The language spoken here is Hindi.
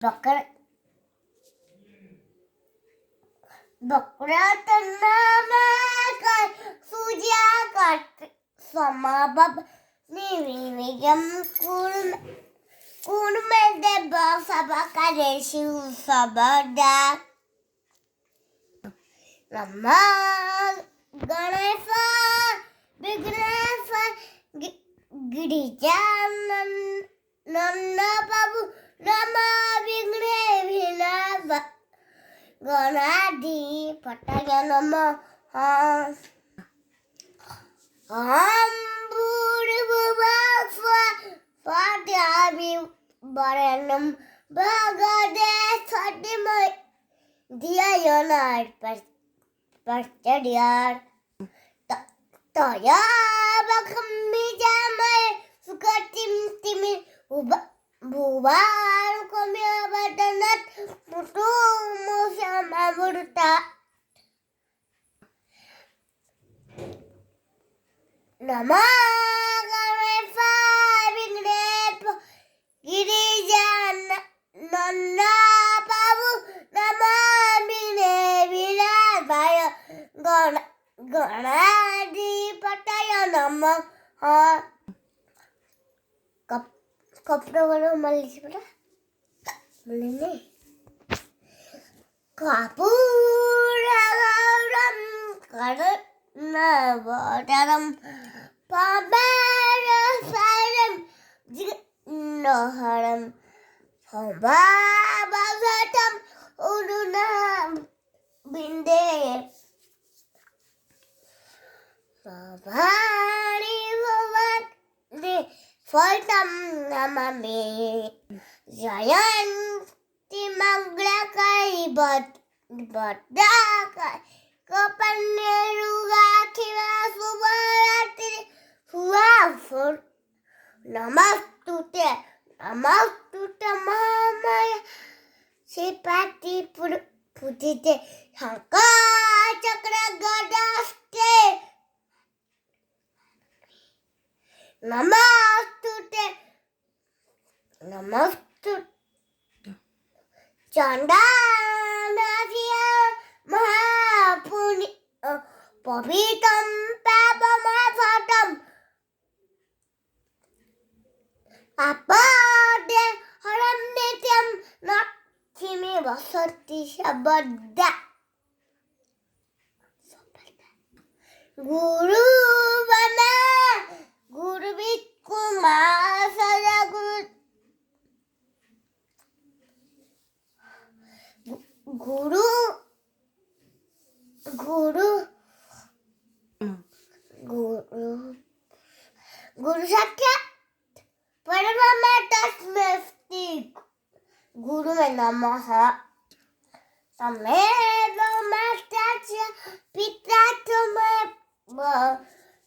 बकरा त्यांना काय सूर्या काट समाबब निविगम कुणमध्ये बसबा कारेशी सबदा नम्मा गणेशा विघ्नेशा गिरिजा नन्ना बाबू नमा विघ्ने विनाबा गणाधी पटाया नमः बुवा स्वाध्यायी वरणम भगदे सदिमय दिया योनार पर चढ़ियार तया बखम्मी जामय सुकटिम तिमि बुवार को मिया बदनत मुटु मुश्यामा मुर्ता नमा गणेशा विघ्नेश गिरिजा नन्ना बाबू नमा विघ्ने विराज भाय गणाधिपतय नमः कपड़ों मल्लिश बड़ा मल्लिने कापूरम कर्णवदरम पाबरसारम जिग्नहरम भवाभवतम उरुणम बिंदे भवानी भवते फलतम नमामि जयंती मंगलकरी बद्दाकरी कपन्नेरुगा खिवा सुभरात्रि हुआफुर नमस्तुते महामाया श्रीपाति पुजिते शंका चक्र गदास्ते नमस्तुते चंडानाभिया महापुनि पवित्रं पापमाफटम् अपदे हरं नित्यं नक्षिमे वसति सबदा गुरुवना गुरुविकुमार सदा गुरु साक्षात परब्रह्म तस्मै गुरु नमः तमेव माता च पिता च